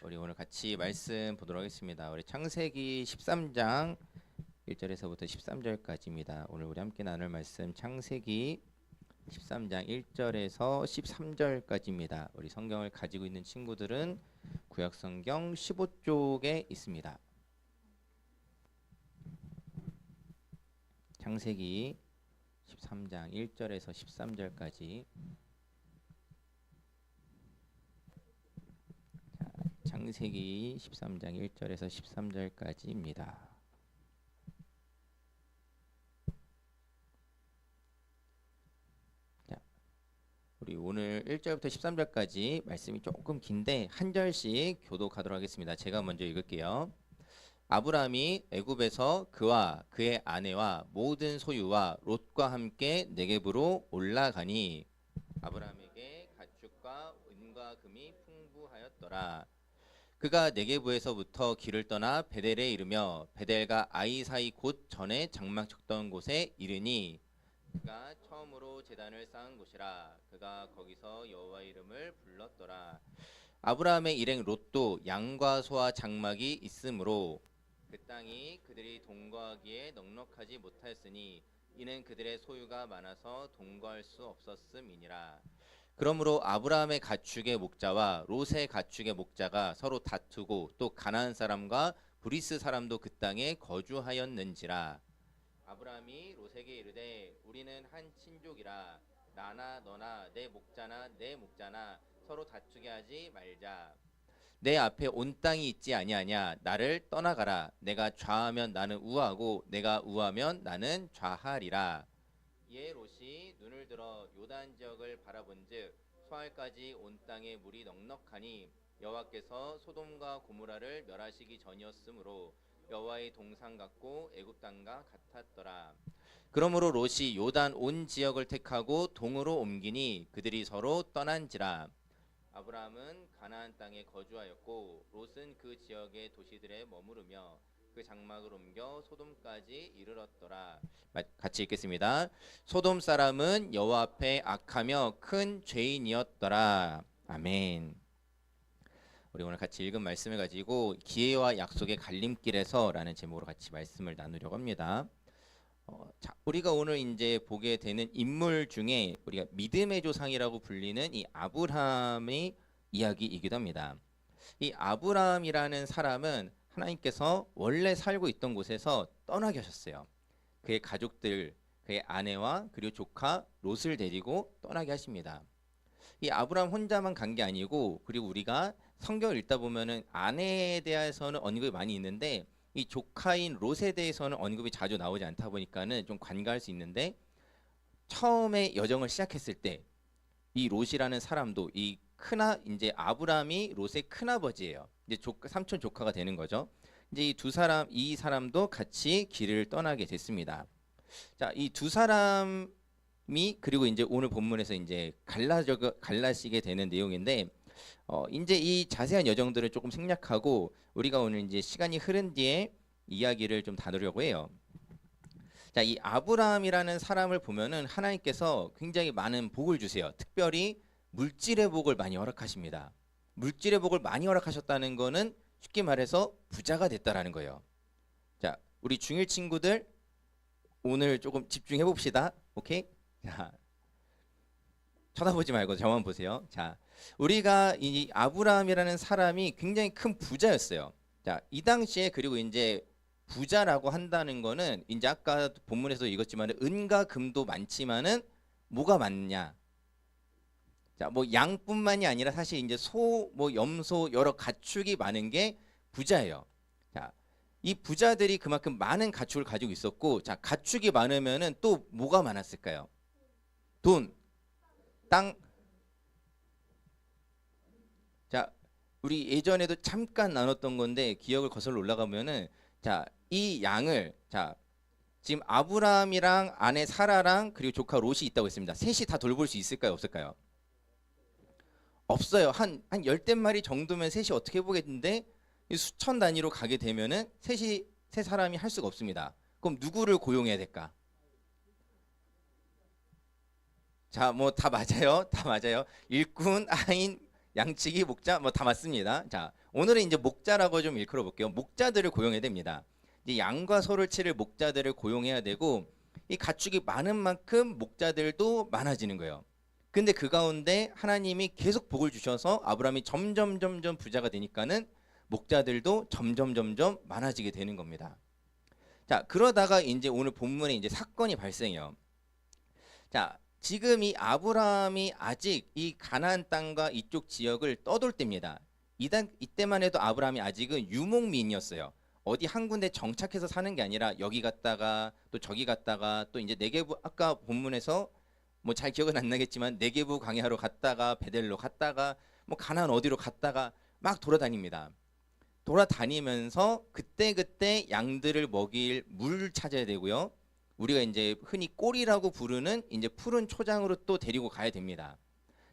우리 오늘 같이 말씀 보도록 하겠습니다. 우리 창세기 13장 1절에서부터 13절까지입니다. 오늘 우리 함께 나눌 말씀 창세기 13장 1절에서 13절까지입니다. 우리 성경을 가지고 있는 친구들은 구약성경 15쪽에 있습니다. 창세기 13장 1절에서 13절까지. 창세기 13장 1절에서 13절까지입니다. 자, 우리 오늘 1절부터 13절까지 말씀이 조금 긴데 한 절씩 교독하도록 하겠습니다. 제가 먼저 읽을게요. 아브라함이 애굽에서 그와 그의 아내와 모든 소유와 롯과 함께 네겝으로 올라가니 아브라함에게 가축과 은과 금이 풍부하였더라. 그가 네겝에서부터 길을 떠나 베델에 이르며 베델과 아이 사이 곧 전에 장막 쳤던 곳에 이르니 그가 처음으로 제단을 쌓은 곳이라. 그가 거기서 여호와 이름을 불렀더라. 아브라함의 일행 롯도 양과 소와 장막이 있으므로 그 땅이 그들이 동거하기에 넉넉하지 못하였으니 이는 그들의 소유가 많아서 동거할 수 없었음이니라. 그러므로 아브라함의 가축의 목자와 롯의 가축의 목자가 서로 다투고 또 가나안 사람과 브리스 사람도 그 땅에 거주하였는지라. 아브라함이 롯에게 이르되 우리는 한 친족이라 나나 너나 내 목자나 서로 다투게 하지 말자. 내 앞에 온 땅이 있지 아니하냐. 나를 떠나가라. 내가 좌하면 나는 우하고 내가 우하면 나는 좌하리라. 이에 롯이 눈을 들어 요단 지역을 바라본즉 소알까지 온 땅에 물이 넉넉하니 여호와께서 소돔과 고모라를 멸하시기 전이었으므로 여호와의 동산 같고 애굽 땅과 같았더라. 그러므로 롯이 요단 온 지역을 택하고 동으로 옮기니 그들이 서로 떠난지라. 아브라함은 가나안 땅에 거주하였고 롯은 그 지역의 도시들에 머무르며 그 장막을 옮겨 소돔까지 이르렀더라. 같이 읽겠습니다. 소돔 사람은 여호와 앞에 악하며 큰 죄인이었더라. 아멘. 우리 오늘 같이 읽은 말씀을 가지고 기회와 약속의 갈림길에서라는 제목으로 같이 말씀을 나누려고 합니다. 자, 우리가 오늘 이제 보게 되는 인물 중에 우리가 믿음의 조상이라고 불리는 이 아브라함의 이야기이기도 합니다. 이 아브라함이라는 사람은 하나님께서 원래 살고 있던 곳에서 떠나게 하셨어요. 그의 가족들, 그의 아내와 그리고 조카 롯을 데리고 떠나게 하십니다. 이 아브라함 혼자만 간 게 아니고 그리고 우리가 성경을 읽다 보면은 아내에 대해서는 언급이 많이 있는데 이 조카인 롯에 대해서는 언급이 자주 나오지 않다 보니까는 좀 관가할 수 있는데 처음에 여정을 시작했을 때 이 롯이라는 사람도 이 이제 아브라함이 롯의 큰아버지예요. 이제 삼촌 조카가 되는 거죠. 이제 이 사람도 같이 길을 떠나게 됐습니다. 자, 이 두 사람이 그리고 이제 오늘 본문에서 이제 갈라지게 되는 내용인데 이제 이 자세한 여정들을 조금 생략하고 우리가 오늘 이제 시간이 흐른 뒤에 이야기를 좀 다루려고 해요. 자, 이 아브라함이라는 사람을 보면은 하나님께서 굉장히 많은 복을 주세요. 특별히 물질의 복을 많이 허락하십니다. 물질의 복을 많이 허락하셨다는 거는 쉽게 말해서 부자가 됐다라는 거예요. 자, 우리 중1 친구들 오늘 조금 집중해 봅시다. 오케이? 자, 쳐다보지 말고 저만 보세요. 자, 우리가 이 아브라함이라는 사람이 굉장히 큰 부자였어요. 자, 이 당시에 그리고 이제 부자라고 한다는 거는 이제 아까 본문에서 읽었지만 은과 금도 많지만은 뭐가 많냐? 자, 뭐 양뿐만이 아니라 사실 이제 소, 뭐 염소 여러 가축이 많은 게 부자예요. 자, 이 부자들이 그만큼 많은 가축을 가지고 있었고, 자, 가축이 많으면은 또 뭐가 많았을까요? 돈, 땅. 자, 우리 예전에도 잠깐 나눴던 건데 기억을 거슬러 올라가면은 자, 이 양을 자, 지금 아브라함이랑 아내 사라랑 그리고 조카 롯이 있다고 했습니다. 셋이 다 돌볼 수 있을까요? 없을까요? 없어요. 한 열댓 마리 정도면 셋이 어떻게 해보겠는데 수천 단위로 가게 되면은 세 사람이 할 수가 없습니다. 그럼 누구를 고용해야 될까? 자, 뭐 다 맞아요. 다 맞아요. 일꾼, 아인, 양치기, 목자 뭐 다 맞습니다. 자, 오늘은 이제 목자라고 좀 일컬어 볼게요. 목자들을 고용해야 됩니다. 이제 양과 소를 치를 목자들을 고용해야 되고 이 가축이 많은 만큼 목자들도 많아지는 거예요. 근데 그 가운데 하나님이 계속 복을 주셔서 아브라함이 점점 부자가 되니까는 목자들도 점점 많아지게 되는 겁니다. 자, 그러다가 이제 오늘 본문에 이제 사건이 발생해요. 자, 지금 이 아브라함이 아직 이 가나안 땅과 이쪽 지역을 떠돌 때입니다. 이때만 해도 아브라함이 아직은 유목민이었어요. 어디 한 군데 정착해서 사는 게 아니라 여기 갔다가 또 저기 갔다가 또 이제 네게부 아까 본문에서 뭐 잘 기억은 안 나겠지만 네게부 광야로 갔다가 베델로 갔다가 뭐 가나안 어디로 갔다가 막 돌아다닙니다. 돌아다니면서 그때 양들을 먹일 물 찾아야 되고요. 우리가 이제 흔히 꼴이라고 부르는 이제 푸른 초장으로 또 데리고 가야 됩니다.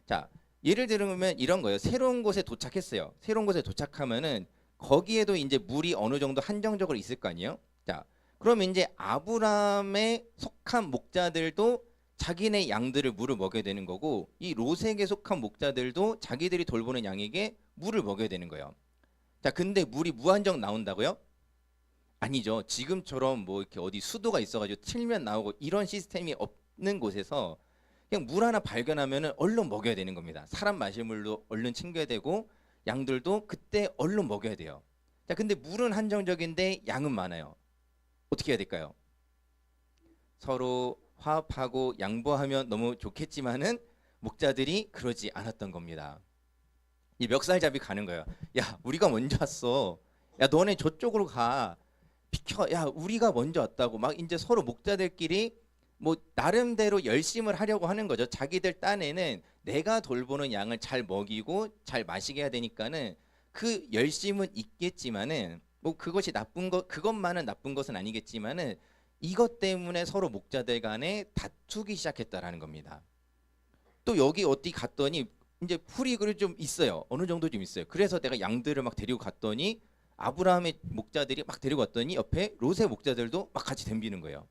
자, 예를 들면 이런 거예요. 새로운 곳에 도착했어요. 새로운 곳에 도착하면은 거기에도 이제 물이 어느 정도 한정적으로 있을 거 아니에요. 자, 그러면 이제 아브라함에 속한 목자들도 자기네 양들을 물을 먹여야 되는 거고 이 롯에게 속한 목자들도 자기들이 돌보는 양에게 물을 먹여야 되는 거예요. 자, 근데 물이 무한정 나온다고요? 아니죠. 지금처럼 뭐 이렇게 어디 수도가 있어가지고 틀면 나오고 이런 시스템이 없는 곳에서 그냥 물 하나 발견하면은 얼른 먹여야 되는 겁니다. 사람 마실 물도 얼른 챙겨야 되고 양들도 그때 얼른 먹여야 돼요. 자, 근데 물은 한정적인데 양은 많아요. 어떻게 해야 될까요? 서로 화합하고 양보하면 너무 좋겠지만은 목자들이 그러지 않았던 겁니다. 이 멱살잡이 가는 거예요. 야, 우리가 먼저 왔어. 야, 너네 저쪽으로 가. 비켜. 야, 우리가 먼저 왔다고. 막 이제 서로 목자들끼리 뭐 나름대로 열심을 하려고 하는 거죠. 자기들 딴에는 내가 돌보는 양을 잘 먹이고 잘 마시게 해야 되니까는 그 열심은 있겠지만은 뭐 그것이 나쁜 것 그것만은 나쁜 것은 아니겠지만은 이것 때문에 서로 목자들 간에 다투기 시작했다라는 겁니다. 또 여기 어디 갔더니 이제 풀이 그래 좀 있어요. 어느 정도 좀 있어요. 그래서 내가 양들을 막 데리고 갔더니 아브라함의 목자들이 막 데리고 왔더니 옆에 롯의 목자들도 막 같이 덤비는 거예요.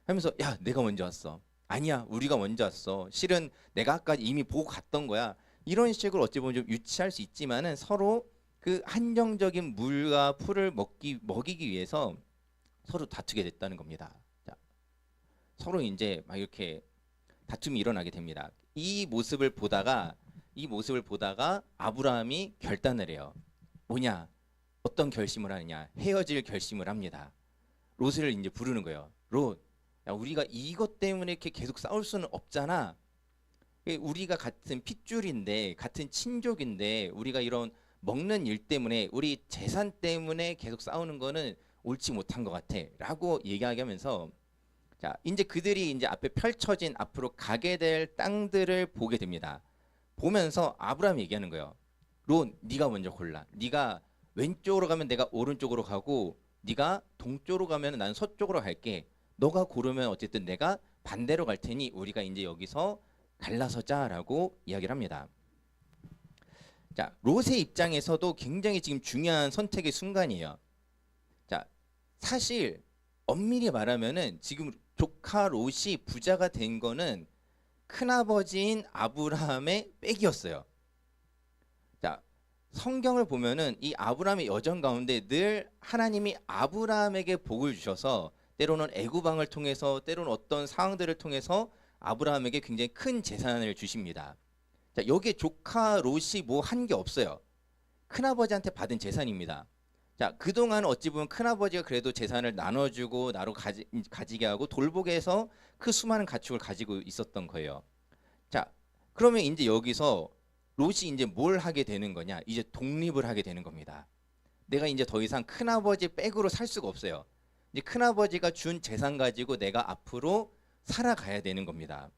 하면서 야, 내가 먼저 왔어. 아니야, 우리가 먼저 왔어. 실은 내가 아까 이미 보고 갔던 거야. 이런 식으로 어찌 보면 좀 유치할 수 있지만은 서로 그 한정적인 물과 풀을 먹이기 위해서 서로 다투게 됐다는 겁니다. 자, 서로 이제 막 이렇게 다툼이 일어나게 됩니다. 이 모습을 보다가 아브라함이 결단을 해요. 뭐냐? 어떤 결심을 하느냐? 헤어질 결심을 합니다. 롯을 이제 부르는 거예요. 롯, 야, 우리가 이것 때문에 이렇게 계속 싸울 수는 없잖아. 우리가 같은 핏줄인데, 같은 친족인데, 우리가 이런 먹는 일 때문에, 우리 재산 때문에 계속 싸우는 거는 옳지 못한 것 같아.라고 얘기하게 하면서, 자, 이제 그들이 이제 앞에 펼쳐진 앞으로 가게 될 땅들을 보게 됩니다. 보면서 아브라함이 얘기하는 거예요. 롯, 네가 먼저 골라. 네가 왼쪽으로 가면 내가 오른쪽으로 가고 네가 동쪽으로 가면 나는 서쪽으로 갈게. 너가 고르면 어쨌든 내가 반대로 갈 테니 우리가 이제 여기서 갈라서자라고 이야기를 합니다. 자, 롯의 입장에서도 굉장히 지금 중요한 선택의 순간이에요. 자, 사실 엄밀히 말하면은 지금 조카 롯이 부자가 된 거는 큰아버지인 아브라함의 빽이었어요. 자, 성경을 보면은 이 아브라함의 여정 가운데 늘 하나님이 아브라함에게 복을 주셔서 때로는 애구방을 통해서 때로는 어떤 상황들을 통해서 아브라함에게 굉장히 큰 재산을 주십니다. 자, 여기에 조카 롯이 뭐 한 게 없어요. 큰아버지한테 받은 재산입니다. 자, 그동안 어찌 보면 큰아버지가 그래도 재산을 나눠주고 나로 가지게 하고 돌보게 해서 그 수많은 가축을 가지고 있었던 거예요. 자, 그러면 이제 여기서 롯이 이제 뭘 하게 되는 거냐? 이제 독립을 하게 되는 겁니다. 내가 이제 더 이상 큰아버지 백으로 살 수가 없어요. 이제 큰아버지가 준 재산 가지고 내가 앞으로 살아가야 되는 겁니다.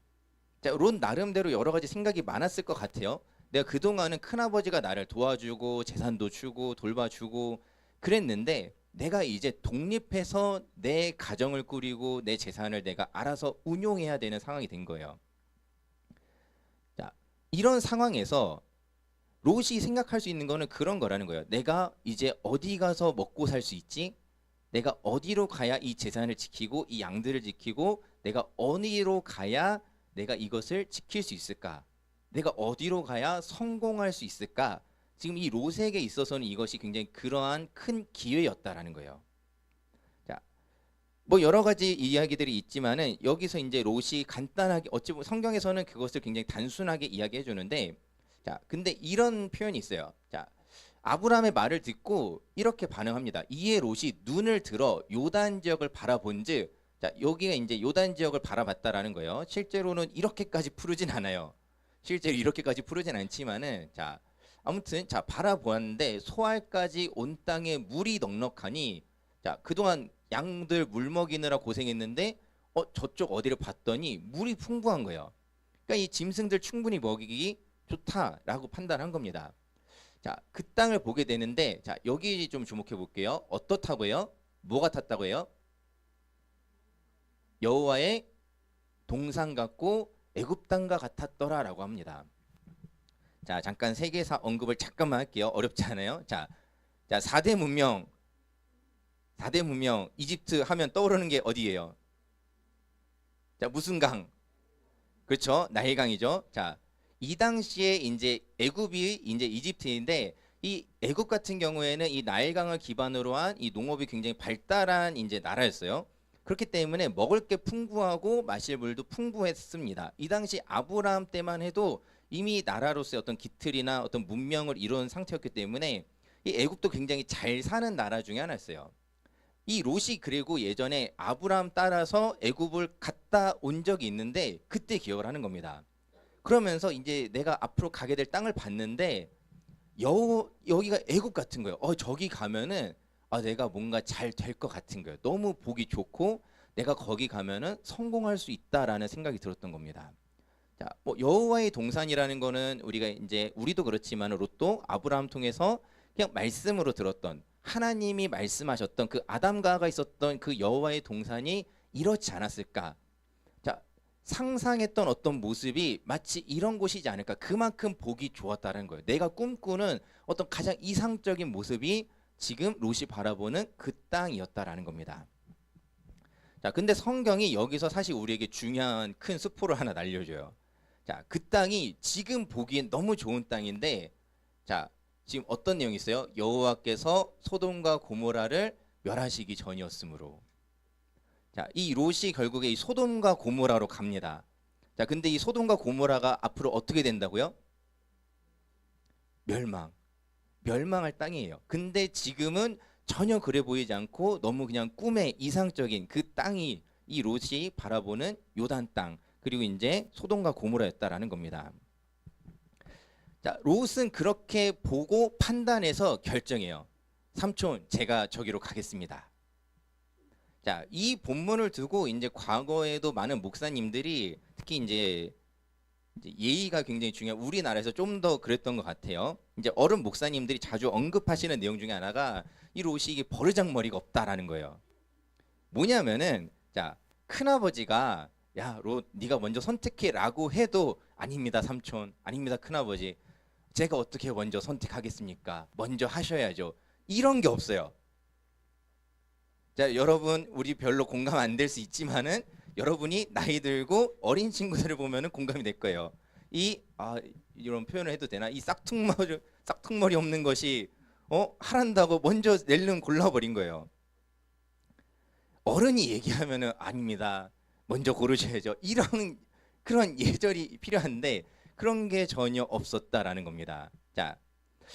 자, 롯 나름대로 여러 가지 생각이 많았을 것 같아요. 내가 그동안은 큰아버지가 나를 도와주고 재산도 주고 돌봐주고 그랬는데 내가 이제 독립해서 내 가정을 꾸리고 내 재산을 내가 알아서 운용해야 되는 상황이 된 거예요. 자, 이런 상황에서 롯이 생각할 수 있는 거는 그런 거라는 거예요. 내가 이제 어디 가서 먹고 살 수 있지? 내가 어디로 가야 이 재산을 지키고 이 양들을 지키고 내가 어디로 가야 내가 이것을 지킬 수 있을까? 내가 어디로 가야 성공할 수 있을까? 지금 이 롯에게 있어서는 이것이 굉장히 그러한 큰 기회였다라는 거예요. 자, 뭐 여러 가지 이야기들이 있지만은 여기서 이제 롯이 간단하게 어찌 보면 성경에서는 그것을 굉장해 단순하게 이야기해 주는데, 자, 근데 이런 표현이 있어요. 자, 아브라함의 말을 듣고 이렇게 반응합니다. 이에 롯이 눈을 들어 요단 지역을 바라본즉, 자, 여기가 이제 요단 지역을 바라봤다라는 거예요. 실제로는 이렇게까지 푸르진 않아요. 실제로 이렇게까지 푸르진 않지만은, 자, 아무튼 자 바라보았는데 소알까지 온 땅에 물이 넉넉하니, 자, 그동안 양들 물 먹이느라 고생했는데 저쪽 어디를 봤더니 물이 풍부한 거예요. 그러니까 이 짐승들 충분히 먹이기 좋다라고 판단한 겁니다. 자, 그 땅을 보게 되는데, 자, 여기 좀 주목해 볼게요. 어떻다고요? 뭐가 탔다고요? 여호와의 동산 같고 애굽 땅과 같았더라라고 합니다. 자, 잠깐 세계사 언급을 잠깐만 할게요. 어렵지 않아요? 자, 4대 문명 이집트 하면 떠오르는 게 어디예요? 자, 무슨 강? 그렇죠, 나일강이죠. 자, 이 당시에 이제 애굽이 이제 이집트인데, 이 애굽 같은 경우에는 이 나일강을 기반으로 한 이 농업이 굉장히 발달한 이제 나라였어요. 그렇기 때문에 먹을 게 풍부하고 마실 물도 풍부했습니다. 이 당시 아브라함 때만 해도 이미 나라로서의 어떤 기틀이나 어떤 문명을 이룬 상태였기 때문에 이 애굽도 굉장히 잘 사는 나라 중에 하나였어요. 이 롯이 그리고 예전에 아브라함 따라서 애굽을 갔다 온 적이 있는데 그때 기억을 하는 겁니다. 그러면서 이제 내가 앞으로 가게 될 땅을 봤는데 여기가 애굽 같은 거예요. 저기 가면은 내가 뭔가 잘 될 것 같은 거예요. 너무 보기 좋고 내가 거기 가면은 성공할 수 있다라는 생각이 들었던 겁니다. 자, 뭐 여호와의 동산이라는 거는 우리가 이제 우리도 그렇지만 롯도 아브라함 통해서 그냥 말씀으로 들었던, 하나님이 말씀하셨던 그 아담과 하가 있었던 그 여호와의 동산이 이렇지 않았을까? 자, 상상했던 어떤 모습이 마치 이런 곳이지 않을까? 그만큼 보기 좋았다는 거예요. 내가 꿈꾸는 어떤 가장 이상적인 모습이 지금 롯이 바라보는 그 땅이었다라는 겁니다. 자, 근데 성경이 여기서 사실 우리에게 중요한 큰 스포를 하나 날려줘요. 자, 그 땅이 지금 보기엔 너무 좋은 땅인데, 자, 지금 어떤 내용이 있어요? 여호와께서 소돔과 고모라를 멸하시기 전이었으므로. 자, 이 롯이 결국에 이 소돔과 고모라로 갑니다. 자, 근데 이 소돔과 고모라가 앞으로 어떻게 된다고요? 멸망할 땅이에요. 근데 지금은 전혀 그래 보이지 않고 너무 그냥 꿈의 이상적인 그 땅이 이 롯이 바라보는 요단 땅, 그리고 이제 소돔과 고모라였다라는 겁니다. 자, 롯은 그렇게 보고 판단해서 결정해요. 삼촌, 제가 저기로 가겠습니다. 자, 이 본문을 두고 이제 과거에도 많은 목사님들이 특히 이제 예의가 굉장히 중요한, 우리나라에서 좀 더 그랬던 것 같아요. 이제 어른 목사님들이 자주 언급하시는 내용 중에 하나가 이 롯이 이게 버르장머리가 없다라는 거예요. 뭐냐면은, 자, 큰아버지가 야, 롯, 네가 먼저 선택해라고 해도 아닙니다, 삼촌, 아닙니다, 큰아버지, 제가 어떻게 먼저 선택하겠습니까? 먼저 하셔야죠. 이런 게 없어요. 자, 여러분, 우리 별로 공감 안 될 수 있지만은 여러분이 나이 들고 어린 친구들을 보면은 공감이 될 거예요. 이런 표현을 해도 되나? 이 싹퉁머리 없는 것이 하란다고 먼저 낼름 골라버린 거예요. 어른이 얘기하면은 아닙니다, 먼저 고르셔야죠, 이런 그런 예절이 필요한데 그런 게 전혀 없었다라는 겁니다. 자,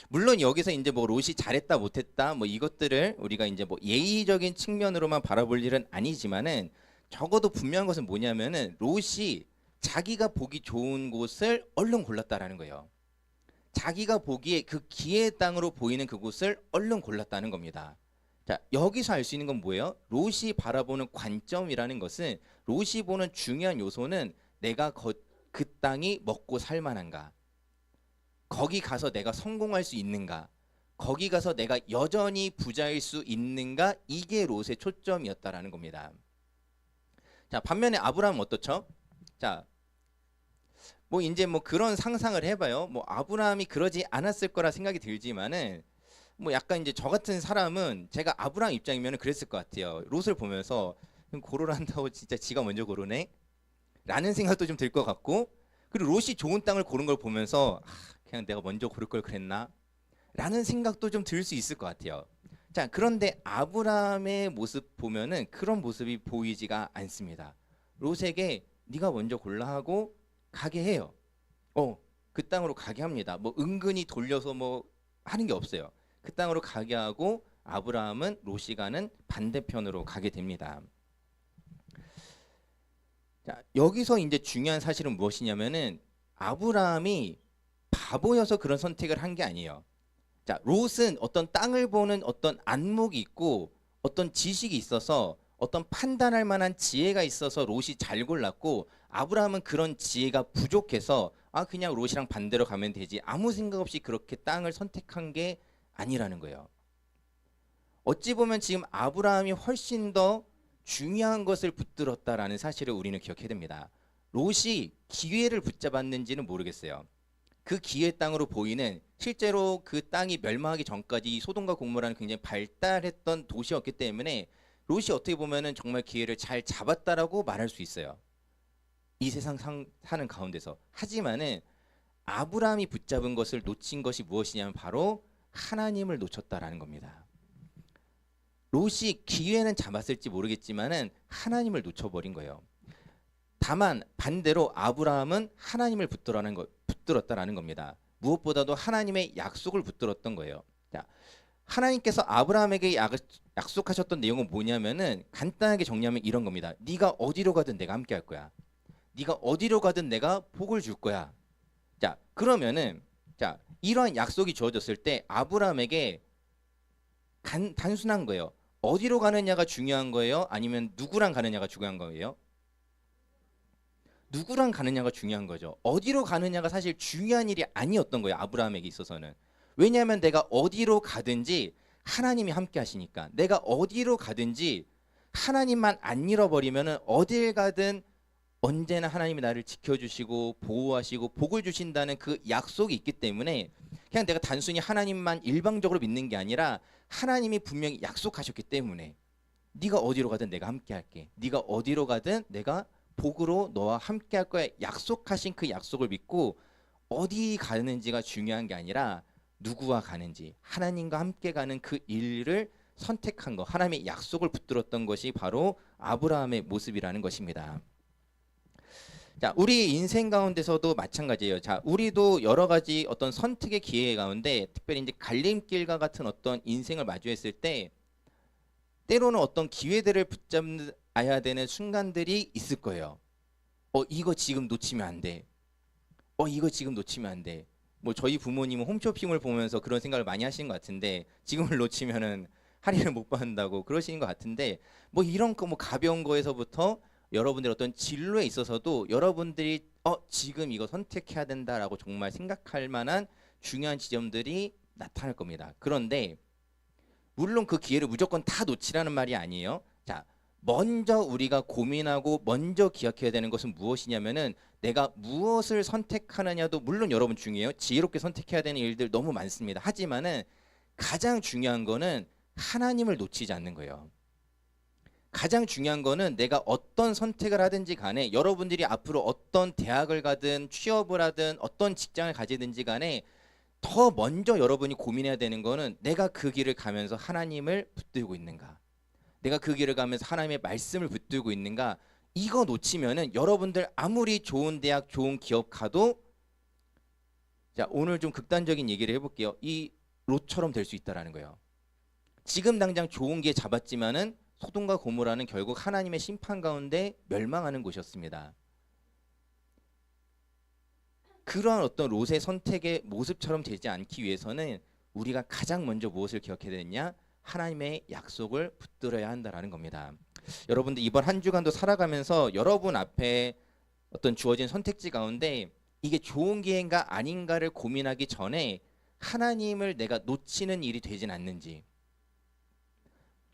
물론 여기서 이제 뭐 롯이 잘했다 못했다 뭐 이것들을 우리가 이제 뭐 예의적인 측면으로만 바라볼 일은 아니지만은 적어도 분명한 것은 뭐냐면은 롯이 자기가 보기 좋은 곳을 얼른 골랐다라는 거예요. 자기가 보기에 그 기회의 땅으로 보이는 그곳을 얼른 골랐다는 겁니다. 자, 여기서 알 수 있는 건 뭐예요? 롯이 바라보는 관점이라는 것은, 롯이 보는 중요한 요소는 내가 그 땅이 먹고 살만한가, 거기 가서 내가 성공할 수 있는가, 거기 가서 내가 여전히 부자일 수 있는가, 이게 롯의 초점이었다라는 겁니다. 자, 반면에 아브라함은 어떻죠? 자, 뭐 이제 뭐 그런 상상을 해봐요. 뭐 아브라함이 그러지 않았을 거라 생각이 들지만은 뭐 약간 이제 저 같은 사람은 제가 아브라함 입장이면 그랬을 것 같아요. 롯을 보면서 고르란다고 진짜 지가 먼저 고르네? 라는 생각도 좀 들 것 같고, 그리고 롯이 좋은 땅을 고른 걸 보면서 그냥 내가 먼저 고를 걸 그랬나? 라는 생각도 좀 들 수 있을 것 같아요. 자, 그런데 아브라함의 모습 보면은 그런 모습이 보이지가 않습니다. 롯에게 네가 먼저 골라 하고 가게 해요. 그 땅으로 가게 합니다. 뭐 은근히 돌려서 뭐 하는 게 없어요. 그 땅으로 가게 하고 아브라함은 롯이 가는 반대편으로 가게 됩니다. 자, 여기서 이제 중요한 사실은 무엇이냐면은 아브라함이 바보여서 그런 선택을 한 게 아니에요. 자, 롯은 어떤 땅을 보는 어떤 안목이 있고 어떤 지식이 있어서 어떤 판단할 만한 지혜가 있어서 롯이 잘 골랐고 아브라함은 그런 지혜가 부족해서 그냥 롯이랑 반대로 가면 되지 아무 생각 없이 그렇게 땅을 선택한 게 아니라는 거예요. 어찌 보면 지금 아브라함이 훨씬 더 중요한 것을 붙들었다라는 사실을 우리는 기억해야 됩니다. 롯이 기회를 붙잡았는지는 모르겠어요. 그 기회 땅으로 보이는 실제로 그 땅이 멸망하기 전까지 소돔과 고모라는 굉장히 발달했던 도시였기 때문에 롯이 어떻게 보면은 정말 기회를 잘 잡았다라고 말할 수 있어요. 이 세상 사는 가운데서. 하지만은 아브라함이 붙잡은 것을 놓친 것이 무엇이냐면 바로 하나님을 놓쳤다라는 겁니다. 롯이 기회는 잡았을지 모르겠지만은 하나님을 놓쳐버린 거예요. 다만 반대로 아브라함은 하나님을 붙들었다라는 겁니다. 무엇보다도 하나님의 약속을 붙들었던 거예요. 자, 하나님께서 아브라함에게 약속하셨던 내용은 뭐냐면은 간단하게 정리하면 이런 겁니다. 네가 어디로 가든 내가 함께 할 거야. 네가 어디로 가든 내가 복을 줄 거야. 자, 그러면은 자, 이러한 약속이 주어졌을 때 아브라함에게 단순한 거예요. 어디로 가느냐가 중요한 거예요? 아니면 누구랑 가느냐가 중요한 거예요? 누구랑 가느냐가 중요한 거죠. 어디로 가느냐가 사실 중요한 일이 아니었던 거예요. 아브라함에게 있어서는. 왜냐하면 내가 어디로 가든지 하나님이 함께 하시니까. 내가 어디로 가든지 하나님만 안 잃어버리면 어딜 가든 언제나 하나님이 나를 지켜주시고 보호하시고 복을 주신다는 그 약속이 있기 때문에 그냥 내가 단순히 하나님만 일방적으로 믿는 게 아니라 하나님이 분명히 약속하셨기 때문에 네가 어디로 가든 내가 함께 할게. 네가 어디로 가든 내가 복으로 너와 함께 할 거야. 약속하신 그 약속을 믿고 어디 가는지가 중요한 게 아니라 누구와 가는지 하나님과 함께 가는 그 일을 선택한 거 하나님의 약속을 붙들었던 것이 바로 아브라함의 모습이라는 것입니다. 자, 우리 인생 가운데서도 마찬가지예요. 자, 우리도 여러 가지 어떤 선택의 기회 가운데 특별히 이제 갈림길과 같은 어떤 인생을 마주했을 때 때로는 어떤 기회들을 붙잡아야 되는 순간들이 있을 거예요. 이거 지금 놓치면 안 돼. 이거 지금 놓치면 안 돼. 뭐 저희 부모님은 홈쇼핑을 보면서 그런 생각을 많이 하시는 것 같은데 지금을 놓치면은 할인을 못 받는다고 그러시는 것 같은데 뭐 이런 거 뭐 가벼운 거에서부터 여러분들 어떤 진로에 있어서도 여러분들이 지금 이거 선택해야 된다라고 정말 생각할 만한 중요한 지점들이 나타날 겁니다. 그런데 물론 그 기회를 무조건 다 놓치라는 말이 아니에요. 자, 먼저 우리가 고민하고 먼저 기억해야 되는 것은 무엇이냐면은 내가 무엇을 선택하느냐도 물론 여러분 중요해요. 지혜롭게 선택해야 되는 일들 너무 많습니다. 하지만은 가장 중요한 거는 하나님을 놓치지 않는 거예요. 가장 중요한 거는 내가 어떤 선택을 하든지 간에 여러분들이 앞으로 어떤 대학을 가든 취업을 하든 어떤 직장을 가지든지 간에 더 먼저 여러분이 고민해야 되는 거는 내가 그 길을 가면서 하나님을 붙들고 있는가? 내가 그 길을 가면서 하나님의 말씀을 붙들고 있는가? 이거 놓치면은 여러분들 아무리 좋은 대학, 좋은 기업 가도 자, 오늘 좀 극단적인 얘기를 해볼게요. 이 롯처럼 될 수 있다라는 거예요. 지금 당장 좋은 기회 잡았지만은 소돔과 고모라는 결국 하나님의 심판 가운데 멸망하는 곳이었습니다. 그러한 어떤 롯의 선택의 모습처럼 되지 않기 위해서는 우리가 가장 먼저 무엇을 기억해야 되느냐? 하나님의 약속을 붙들어야 한다라는 겁니다. 여러분들 이번 한 주간도 살아가면서 여러분 앞에 어떤 주어진 선택지 가운데 이게 좋은 기회인가 아닌가를 고민하기 전에 하나님을 내가 놓치는 일이 되진 않는지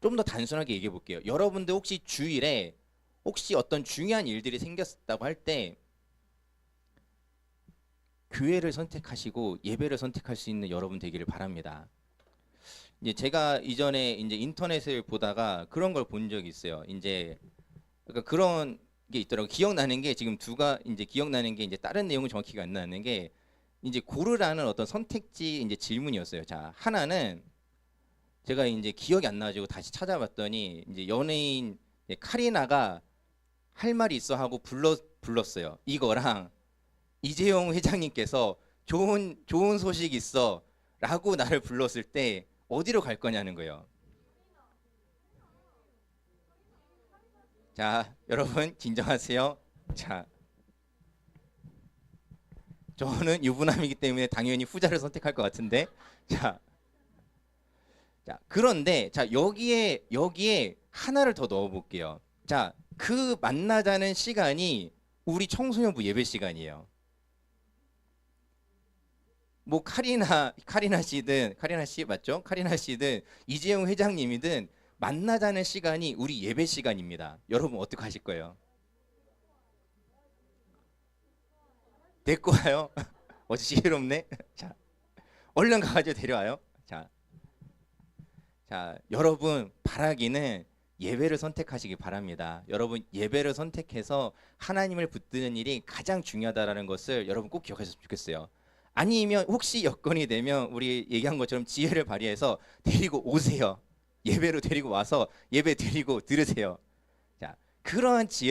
좀 더 단순하게 얘기해 볼게요. 여러분들 혹시 주일에 혹시 어떤 중요한 일들이 생겼다고 할 때 교회를 선택하시고 예배를 선택할 수 있는 여러분 되기를 바랍니다. 이제 제가 이전에 이제 인터넷을 보다가 그런 걸 본 적이 있어요. 이제 그러니까 그런 게 있더라고. 기억나는 게 지금 두가 이제 기억나는 게 이제 다른 내용은 정확히가 안 나는 게 이제 고르라는 어떤 선택지 이제 질문이었어요. 자, 하나는 제가 이제 기억이 안 나가지고 다시 찾아봤더니 이제 연예인 카리나가 할 말이 있어 하고 불렀어요. 이거랑 이재용 회장님께서 좋은 소식 있어라고 나를 불렀을 때 어디로 갈 거냐는 거예요. 자, 여러분 진정하세요. 자, 저는 유부남이기 때문에 당연히 후자를 선택할 것 같은데. 자, 그런데 자 여기에 하나를 더 넣어볼게요. 자, 그 만나자는 시간이 우리 청소년부 예배 시간이에요. 뭐 카리나 씨 맞죠? 카리나 씨든 이재용 회장님이든 만나자는 시간이 우리 예배 시간입니다. 여러분 어떻게 하실 거예요? 데리고 와요? 어찌 지혜롭네? 자, 얼른 가가지고 데려와요. 자, 여러분 바라기는 예배를 선택하시기 바랍니다. 여러분 예배를 선택해서 하나님을 붙드는 일이 가장 중요하다라는 것을 여러분 꼭 기억하셨으면 좋겠어요. 아니면 혹시 여건이 되면 우리 얘기한 것처럼 지혜를 발휘해서 데리고 오세요. 예배로 데리고 와서 예배 드리고 들으세요. 자, 그러한 지혜